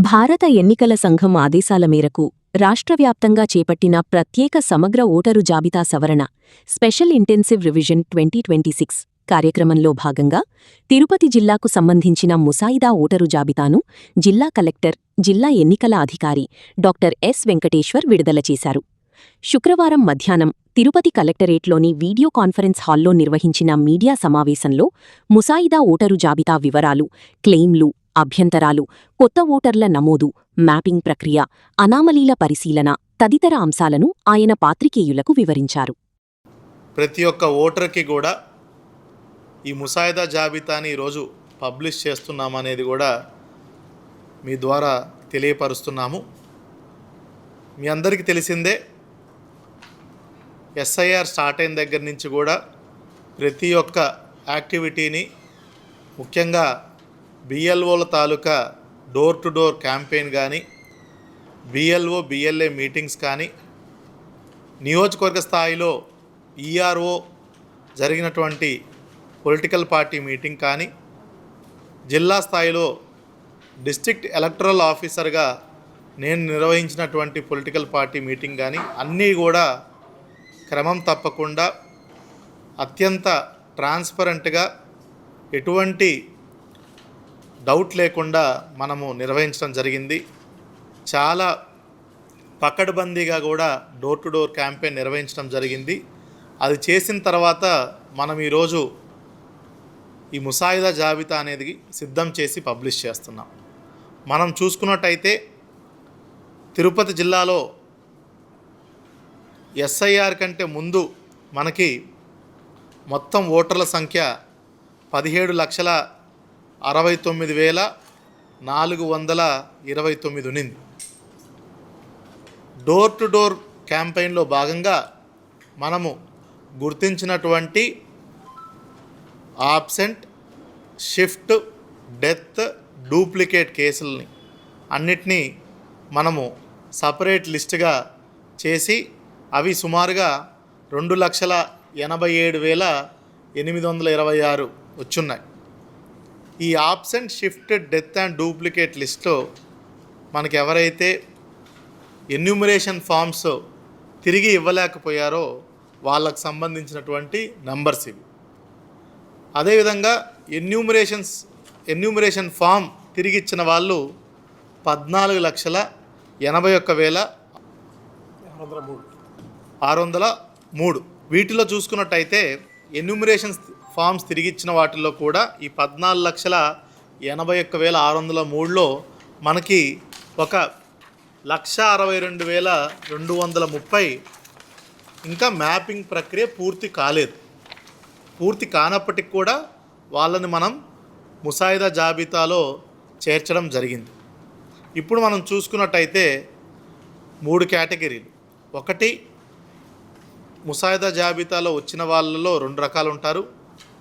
భారత ఎన్నికల సంఘం ఆదేశాల మేరకు రాష్ట్రవ్యాప్తంగా చేపట్టిన ప్రత్యేక సమగ్ర ఓటరు జాబితా సవరణ స్పెషల్ ఇంటెన్సివ్ రివిజన్ 2026 కార్యక్రమంలో భాగంగా తిరుపతి జిల్లాకు సంబంధించిన ముసాయిదా ఓటరు జాబితాను జిల్లా కలెక్టర్, జిల్లా ఎన్నికల అధికారి డాక్టర్ ఎస్ వెంకటేశ్వర్ విడుదల చేశారు. శుక్రవారం మధ్యాహ్నం తిరుపతి కలెక్టరేట్లోని వీడియో కాన్ఫరెన్స్ హాల్లో నిర్వహించిన మీడియా సమావేశంలో ముసాయిదా ఓటరు జాబితా వివరాలు, క్లెయిమ్లు, అభ్యంతరాలు, కొత్త ఓటర్ల నమోదు, మ్యాపింగ్ ప్రక్రియ, అనామలీల పరిశీలన తదితర అంశాలను ఆయన పాత్రికేయులకు వివరించారు. ప్రతి ఒక్క ఓటర్కి కూడా ఈ ముసాయిదా జాబితాని ఈరోజు పబ్లిష్ చేస్తున్నామనేది కూడా మీ ద్వారా తెలియపరుస్తున్నాము. మీ అందరికీ తెలిసిందే, ఎస్ఐఆర్ స్టార్ట్ అయిన దగ్గర నుంచి కూడా ప్రతి ఒక్క యాక్టివిటీని, ముఖ్యంగా బిఎల్ఓల తాలూకా డోర్ టు డోర్ క్యాంపెయిన్ కానీ, బిఎల్ఓ బిఎల్ఏ మీటింగ్స్ కానీ, నియోజకవర్గ స్థాయిలో ఈఆర్ఓ జరిగినటువంటి పొలిటికల్ పార్టీ మీటింగ్ కానీ, జిల్లా స్థాయిలో డిస్ట్రిక్ట్ ఎలక్టరల్ ఆఫీసర్గా నేను నిర్వహించినటువంటి పొలిటికల్ పార్టీ మీటింగ్ కానీ, అన్నీ కూడా క్రమం తప్పకుండా అత్యంత ట్రాన్స్పరెంట్గా, ఎటువంటి డౌట్ లేకుండా మనము నిర్వహించడం జరిగింది. చాలా పకడ్బందీగా కూడా డోర్ టు డోర్ క్యాంపెయిన్ నిర్వహించడం జరిగింది. అది చేసిన తర్వాత మనం ఈరోజు ఈ ముసాయిదా జాబితా అనేది సిద్ధం చేసి పబ్లిష్ చేస్తున్నాం. మనం చూసుకున్నట్టయితే తిరుపతి జిల్లాలో ఎస్ఐఆర్ కంటే ముందు మనకి మొత్తం ఓటర్ల సంఖ్య 17,69,429 ఉన్నింది. డోర్ టు డోర్ క్యాంపెయిన్లో భాగంగా మనము గుర్తించినటువంటి ఆబ్సెంట్, షిఫ్ట్, డెత్, డూప్లికేట్ కేసుల్ని అన్నిటినీ మనము సపరేట్ లిస్టుగా చేసి అవి సుమారుగా 2,87,826 వచ్చున్నాయి. ఈ absent, shift, death and duplicate లిస్ట్లో మనకి ఎవరైతే ఎన్యూమరేషన్ ఫామ్స్ తిరిగి ఇవ్వలేకపోయారో వాళ్ళకు సంబంధించినటువంటి నంబర్స్ ఇవి. అదేవిధంగా ఎన్యూమరేషన్ ఫామ్ తిరిగి ఇచ్చిన వాళ్ళు 14,81,603. వీటిలో చూసుకున్నట్టయితే ఎన్యూమరేషన్ ఫామ్స్ తిరిగి ఇచ్చిన వాటిల్లో కూడా ఈ 14,81,603లో మనకి 1,62,230 ఇంకా మ్యాపింగ్ ప్రక్రియ పూర్తి కాలేదు. పూర్తి కానప్పటికి కూడా వాళ్ళని మనం ముసాయిదా జాబితాలో చేర్చడం జరిగింది. ఇప్పుడు మనం చూసుకున్నట్టయితే 3 కేటగిరీలు. ఒకటి, ముసాయిదా జాబితాలో వచ్చిన వాళ్ళలో 2 రకాలు ఉంటారు.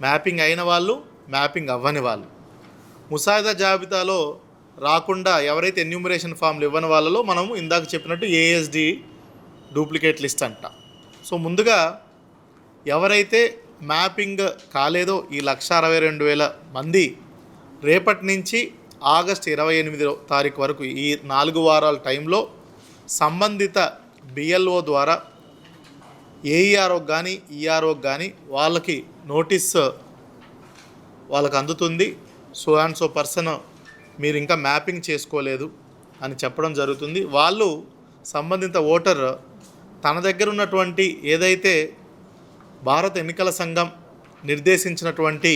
మ్యాపింగ్ అయిన వాళ్ళు, మ్యాపింగ్ అవ్వని వాళ్ళు. ముసాయిదా జాబితాలో రాకుండా ఎవరైతే ఎన్యూమరేషన్ ఫామ్లు ఇవ్వని వాళ్ళలో మనము ఇందాక చెప్పినట్టు ఏఎస్డి డూప్లికేట్ లిస్ట్ అంట. సో ముందుగా ఎవరైతే మ్యాపింగ్ కాలేదో ఈ 1,62,000 మంది రేపటి నుంచి ఆగస్టు 28వ తారీఖు వరకు ఈ 4 వారాల టైంలో సంబంధిత బిఎల్ఓ ద్వారా ఏఈఆర్ఓకి కానీ ఈఆర్ఓకి కానీ వాళ్ళకి నోటీస్ వాళ్ళకి అందుతుంది. సో అండ్ సో పర్సన్ మీరు ఇంకా మ్యాపింగ్ చేసుకోలేదు అని చెప్పడం జరుగుతుంది. వాళ్ళు సంబంధిత ఓటర్ తన దగ్గర ఉన్నటువంటి ఏదైతే భారత ఎన్నికల సంఘం నిర్దేశించినటువంటి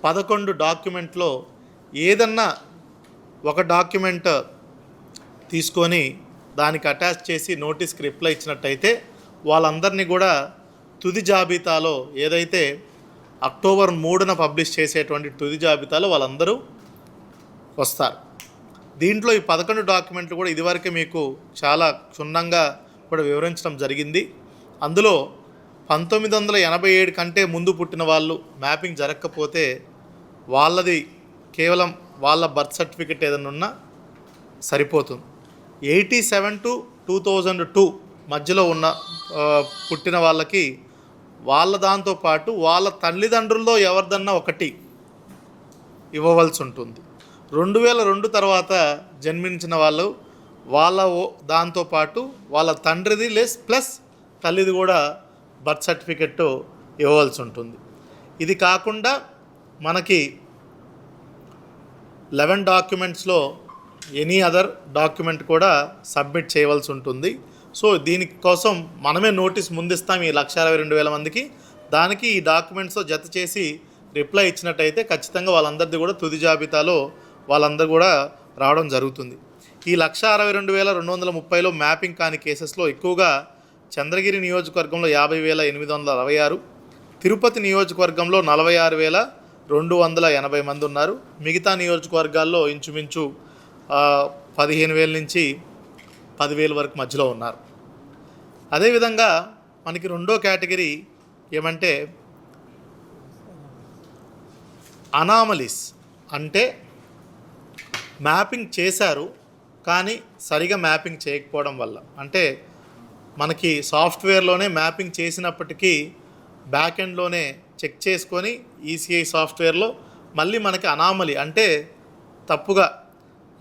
11 డాక్యుమెంట్లో ఏదన్నా ఒక డాక్యుమెంట్ తీసుకొని దానికి అటాచ్ చేసి నోటీస్కి రిప్లై ఇచ్చినట్టయితే వాళ్ళందరినీ కూడా తుది జాబితాలో, ఏదైతే అక్టోబర్ 3న పబ్లిష్ చేసేటువంటి తుది జాబితాలో వాళ్ళందరూ వస్తారు. దీంట్లో ఈ 11 డాక్యుమెంట్లు కూడా ఇదివరకే మీకు చాలా క్షుణ్ణంగా కూడా వివరించడం జరిగింది. అందులో 1987 కంటే ముందు పుట్టిన వాళ్ళు మ్యాపింగ్ జరగకపోతే వాళ్ళది కేవలం వాళ్ళ బర్త్ సర్టిఫికెట్ ఏదైనా ఉన్నా సరిపోతుంది. 87 to 2002 మధ్యలో ఉన్న పుట్టిన వాళ్ళకి వాళ్ళ దాంతోపాటు వాళ్ళ తల్లిదండ్రుల్లో ఎవరిదన్నా ఒకటి ఇవ్వవలసి ఉంటుంది. 2002 తర్వాత జన్మించిన వాళ్ళు దాంతోపాటు వాళ్ళ తండ్రిది ప్లస్ తల్లిది కూడా బర్త్ సర్టిఫికెట్ ఇవ్వవలసి ఉంటుంది. ఇది కాకుండా మనకి 11 డాక్యుమెంట్స్లో ఎనీ అదర్ డాక్యుమెంట్ కూడా సబ్మిట్ చేయవలసి ఉంటుంది. సో దీనికోసం మనమే నోటీస్ ముందిస్తాం ఈ 1,62,000 మందికి. దానికి ఈ డాక్యుమెంట్స్తో జత చేసి రిప్లై ఇచ్చినట్టయితే ఖచ్చితంగా వాళ్ళందరిది కూడా తుది జాబితాలో వాళ్ళందరూ కూడా రావడం జరుగుతుంది. ఈ 1,62,230లో మ్యాపింగ్ కాని కేసెస్లో ఎక్కువగా చంద్రగిరి నియోజకవర్గంలో 50,866, తిరుపతి నియోజకవర్గంలో 46,280 మంది ఉన్నారు. మిగతా నియోజకవర్గాల్లో ఇంచుమించు 15,000 నుంచి 10,000 వరకు మధ్యలో ఉన్నారు. అదేవిధంగా మనకి రెండో కేటగిరీ ఏమంటే అనామలీస్, అంటే మ్యాపింగ్ చేశారు కానీ సరిగా మ్యాపింగ్ చేయకపోవడం వల్ల, అంటే మనకి సాఫ్ట్వేర్లోనే మ్యాపింగ్ చేసినప్పటికీ బ్యాక్ ఎండ్లోనే చెక్ చేసుకొని ఈసీఐ సాఫ్ట్వేర్లో మళ్ళీ మనకి అనామలీ అంటే తప్పుగా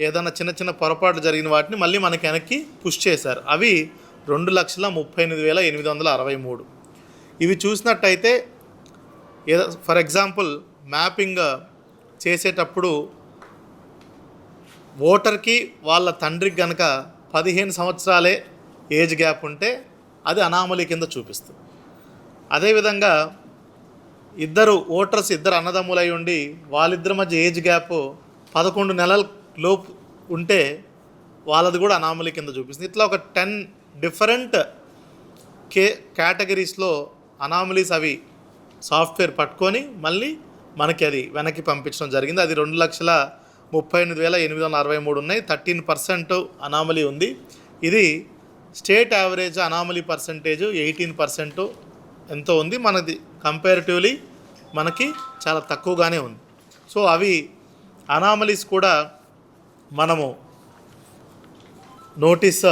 ఏదైనా చిన్న చిన్న పొరపాటు జరిగిన వాటిని మళ్ళీ మనకి వెనక్కి పుష్ చేశారు. అవి 2,38,863. ఇవి చూసినట్టయితే ఫర్ ఎగ్జాంపుల్ మ్యాపింగ్ చేసేటప్పుడు ఓటర్కి వాళ్ళ తండ్రికి కనుక 15 సంవత్సరాలే ఏజ్ గ్యాప్ ఉంటే అది అనామలీ కింద చూపిస్తుంది. అదేవిధంగా ఇద్దరు అన్నదమ్ములై ఉండి వాళ్ళిద్దరి మధ్య ఏజ్ గ్యాప్ 11 నెలల లోపు ఉంటే వాళ్ళది కూడా అనామలీ కింద చూపిస్తుంది. ఇట్లా ఒక 10 డిఫరెంట్ కేటగిరీస్లో అనామలీస్ అవి సాఫ్ట్వేర్ పట్టుకొని మళ్ళీ మనకి అది వెనక్కి పంపించడం జరిగింది. అది 2,38,863 ఉన్నాయి. 13% అనామలీ ఉంది. ఇది స్టేట్ యావరేజ్ అనామలీ పర్సంటేజ్ 18% ఎంతో ఉంది. మనది కంపారిటివ్లీ మనకి చాలా తక్కువగానే ఉంది. సో అవి అనామలీస్ కూడా మనము నోటీస్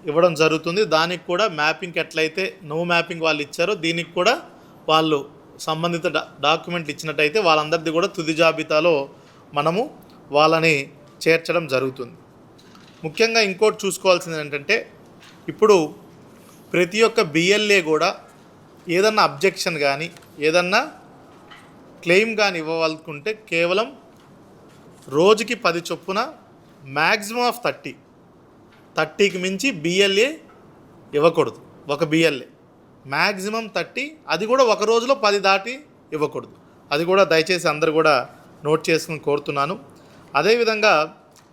ఇవ్వడం జరుగుతుంది. దానికి కూడా మ్యాపింగ్కి ఎట్లయితే నో మ్యాపింగ్ వాళ్ళు ఇచ్చారో దీనికి కూడా వాళ్ళు సంబంధిత డాక్యుమెంట్లు ఇచ్చినట్టయితే వాళ్ళందరిది కూడా తుది జాబితాలో మనము వాళ్ళని చేర్చడం జరుగుతుంది. ముఖ్యంగా ఇంకోటి చూసుకోవాల్సింది ఏంటంటే ఇప్పుడు ప్రతి ఒక్క బిఎల్ఏ కూడా ఏదన్నా అబ్జెక్షన్ కానీ ఏదన్నా క్లెయిమ్ కానీ ఇవ్వాలనుకుంటే కేవలం రోజుకి 10 చొప్పున మ్యాక్సిమం ఆఫ్ 30కి మించి బిఎల్ఏ ఇవ్వకూడదు. ఒక బిఎల్ఏ మ్యాక్సిమం 30, అది కూడా ఒక రోజులో 10 దాటి ఇవ్వకూడదు. అది కూడా దయచేసి అందరు కూడా నోట్ చేసుకుని కోరుతున్నాను. అదేవిధంగా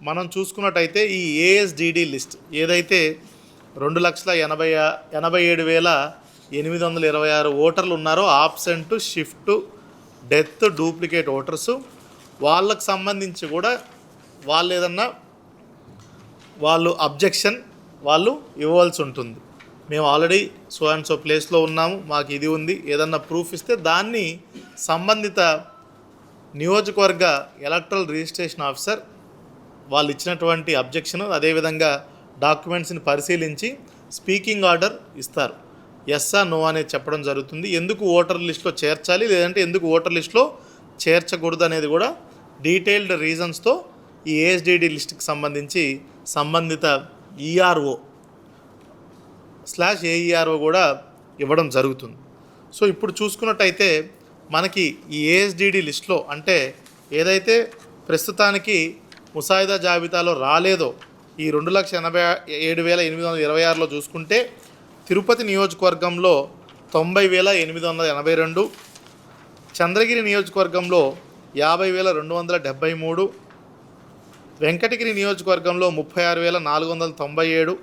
మనం చూసుకున్నట్టయితే ఈ ఏఎస్డిడి లిస్ట్ ఏదైతే 2,87,826 ఓటర్లు ఉన్నారో absent, shift, death, duplicate voters వాళ్ళకు సంబంధించి కూడా వాళ్ళు అబ్జెక్షన్ వాళ్ళు ఇవ్వాల్సి ఉంటుంది. మేము ఆల్రెడీ సో అండ్ సో ప్లేస్లో ఉన్నాము, మాకు ఇది ఉంది, ఏదన్నా ప్రూఫ్ ఇస్తే దాన్ని సంబంధిత నియోజకవర్గ ఎలక్ట్రల్ రిజిస్ట్రేషన్ ఆఫీసర్ వాళ్ళు ఇచ్చినటువంటి అబ్జెక్షన్ అదేవిధంగా డాక్యుమెంట్స్ని పరిశీలించి స్పీకింగ్ ఆర్డర్ ఇస్తారు. ఎస్సా నో అనేది చెప్పడం జరుగుతుంది. ఎందుకు ఓటర్ లిస్ట్లో చేర్చాలి లేదంటే ఎందుకు ఓటర్ లిస్ట్లో చేర్చకూడదు అనేది కూడా డీటెయిల్డ్ రీజన్స్తో ఈ ఏఎస్డిడి లిస్ట్కి సంబంధించి సంబంధిత ERO/AERO కూడా ఇవ్వడం జరుగుతుంది. సో ఇప్పుడు చూసుకున్నట్టయితే మనకి ఈ ఏఎస్డిడి లిస్ట్లో అంటే ఏదైతే ప్రస్తుతానికి ముసాయిదా జాబితాలో రాలేదో ఈ 2,87,826లో చూసుకుంటే తిరుపతి నియోజకవర్గంలో 90,882, చంద్రగిరి నియోజకవర్గంలో 50,273, వెంకటగిరి నియోజకవర్గంలో 36,497,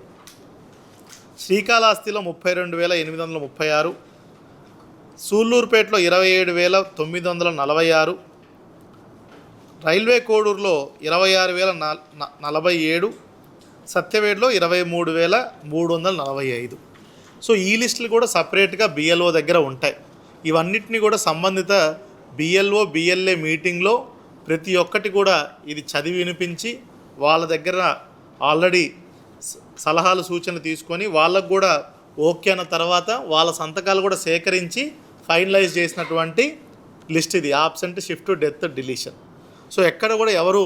శ్రీకాళహస్తిలో 32,836, సూళ్ళూరుపేటలో 27,946, రైల్వే కోడూరులో 26,047, సత్యవేడులో 23,345. సో ఈ లిస్టులు కూడా సపరేట్గా బిఎల్ఓ దగ్గర ఉంటాయి. ఇవన్నిటిని కూడా సంబంధిత బిఎల్ఏ మీటింగ్లో ప్రతి ఒక్కటి కూడా ఇది చదివి వినిపించి వాళ్ళ దగ్గర ఆల్రెడీ సలహాలు సూచనలు తీసుకొని వాళ్ళకు కూడా ఓకే అన్న తర్వాత వాళ్ళ సంతకాలు కూడా సేకరించి ఫైనలైజ్ చేసినటువంటి లిస్ట్ ఇది. Absent, shift, death, deletion. So ఎక్కడ కూడా ఎవరు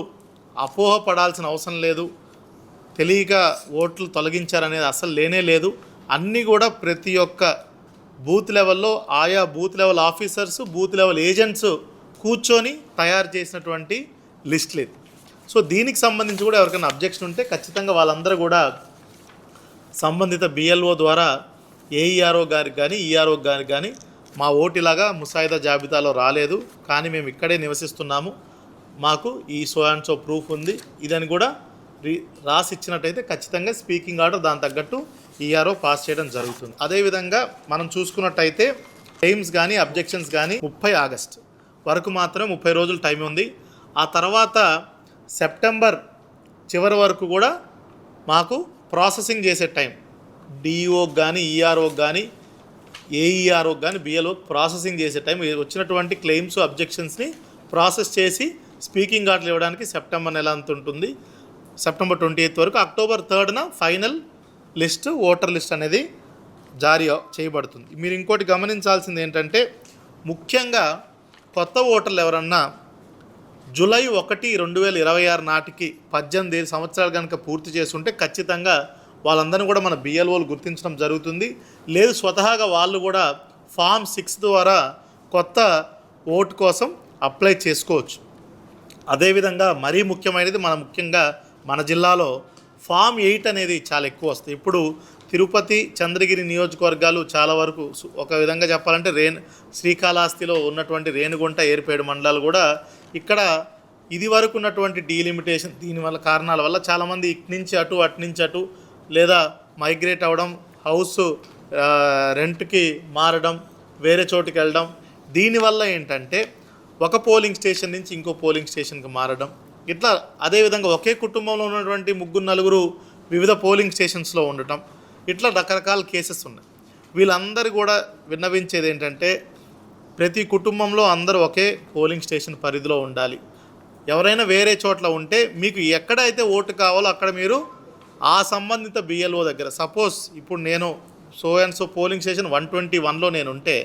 అపోహ పడాల్సిన అవసరం లేదు, తెలియక ఓట్లు తొలగించారనేది అసలు లేనే లేదు. అన్నీ కూడా ప్రతి ఒక్క బూత్ లెవెల్లో ఆయా booth level officers, booth level agents కూర్చొని తయారు చేసినటువంటి లిస్టులు ఇది. సో దీనికి సంబంధించి కూడా ఎవరికైనా అబ్జెక్షన్ ఉంటే ఖచ్చితంగా వాళ్ళందరూ కూడా సంబంధిత బిఎల్ఓ ద్వారా ఏఈఆర్ఓ గారికి కానీ ఈఆర్ఓ గారికి కానీ మా ఓటిలాగా ముసాయిదా జాబితాలో రాలేదు, కానీ మేము ఇక్కడే నివసిస్తున్నాము, మాకు ఈ సో అండ్ సో ప్రూఫ్ ఉంది, ఇదని కూడా రాసి ఇచ్చినట్టయితే ఖచ్చితంగా స్పీకింగ్ ఆర్డర్ దాని తగ్గట్టు ఈఆర్ఓ పాస్ చేయడం జరుగుతుంది. అదేవిధంగా మనం చూసుకున్నట్టయితే క్లెయిమ్స్ కానీ అబ్జెక్షన్స్ కానీ 30 ఆగస్ట్ వరకు మాత్రమే 30 రోజులు టైం ఉంది. ఆ తర్వాత సెప్టెంబర్ చివరి వరకు కూడా మాకు ప్రాసెసింగ్ చేసే టైం డిఈఓకి కానీ ఈఆర్ఓకి కానీ ఏఈఆర్ఓకి కానీ బిఎల్ఓకి ప్రాసెసింగ్ చేసే టైం, వచ్చినటువంటి క్లెయిమ్స్ అబ్జెక్షన్స్ని ప్రాసెస్ చేసి స్పీకింగ్ ఆర్డర్లు ఇవ్వడానికి సెప్టెంబర్ నెల అంత ఉంటుంది. సెప్టెంబర్ 28 వరకు, అక్టోబర్ 3న ఫైనల్ లిస్ట్, ఓటర్ లిస్ట్ అనేది జారీ చేయబడుతుంది. మీరు ఇంకోటి గమనించాల్సింది ఏంటంటే, ముఖ్యంగా కొత్త ఓటర్లు ఎవరన్నా జూలై 1, 2026 నాటికి 18 సంవత్సరాలు కనుక పూర్తి చేస్తుంటే ఖచ్చితంగా వాళ్ళందరినీ కూడా మన బిఎల్ఓలు గుర్తించడం జరుగుతుంది. లేదు స్వతహాగా వాళ్ళు కూడా ఫామ్ 6 ద్వారా కొత్త ఓటు కోసం అప్లై చేసుకోవచ్చు. అదేవిధంగా మరీ ముఖ్యమైనది, ముఖ్యంగా మన జిల్లాలో ఫామ్ 8 అనేది చాలా ఎక్కువ వస్తుంది. ఇప్పుడు తిరుపతి, చంద్రగిరి నియోజకవర్గాలు చాలా వరకు, ఒక విధంగా చెప్పాలంటే శ్రీకాళహస్తిలో ఉన్నటువంటి రేణిగుంట, ఏర్పేడు మండలాలు కూడా ఇక్కడ ఇది వరకు ఉన్నటువంటి డీలిమిటేషన్, దీనివల్ల కారణాల వల్ల చాలామంది ఇటు నుంచి అటు, అటు నుంచి అటు, లేదా మైగ్రేట్ అవ్వడం, హౌస్ రెంట్కి మారడం, వేరే చోటుకి వెళ్ళడం, దీనివల్ల ఏంటంటే ఒక పోలింగ్ స్టేషన్ నుంచి ఇంకో పోలింగ్ స్టేషన్కి మారడం, ఇట్లా అదేవిధంగా ఒకే కుటుంబంలో ఉన్నటువంటి 3-4 వివిధ పోలింగ్ స్టేషన్స్లో ఉండటం, ఇట్లా రకరకాల కేసెస్ ఉన్నాయి. వీళ్ళందరూ కూడా విన్నవించేది ఏంటంటే, ప్రతి కుటుంబంలో అందరూ ఒకే పోలింగ్ స్టేషన్ పరిధిలో ఉండాలి. ఎవరైనా వేరే చోట్ల ఉంటే మీకు ఎక్కడైతే ఓటు కావాలో అక్కడ మీరు ఆ సంబంధిత బిఎల్ఓ దగ్గర, సపోజ్ ఇప్పుడు నేను so and so polling station 121లో నేను ఉంటే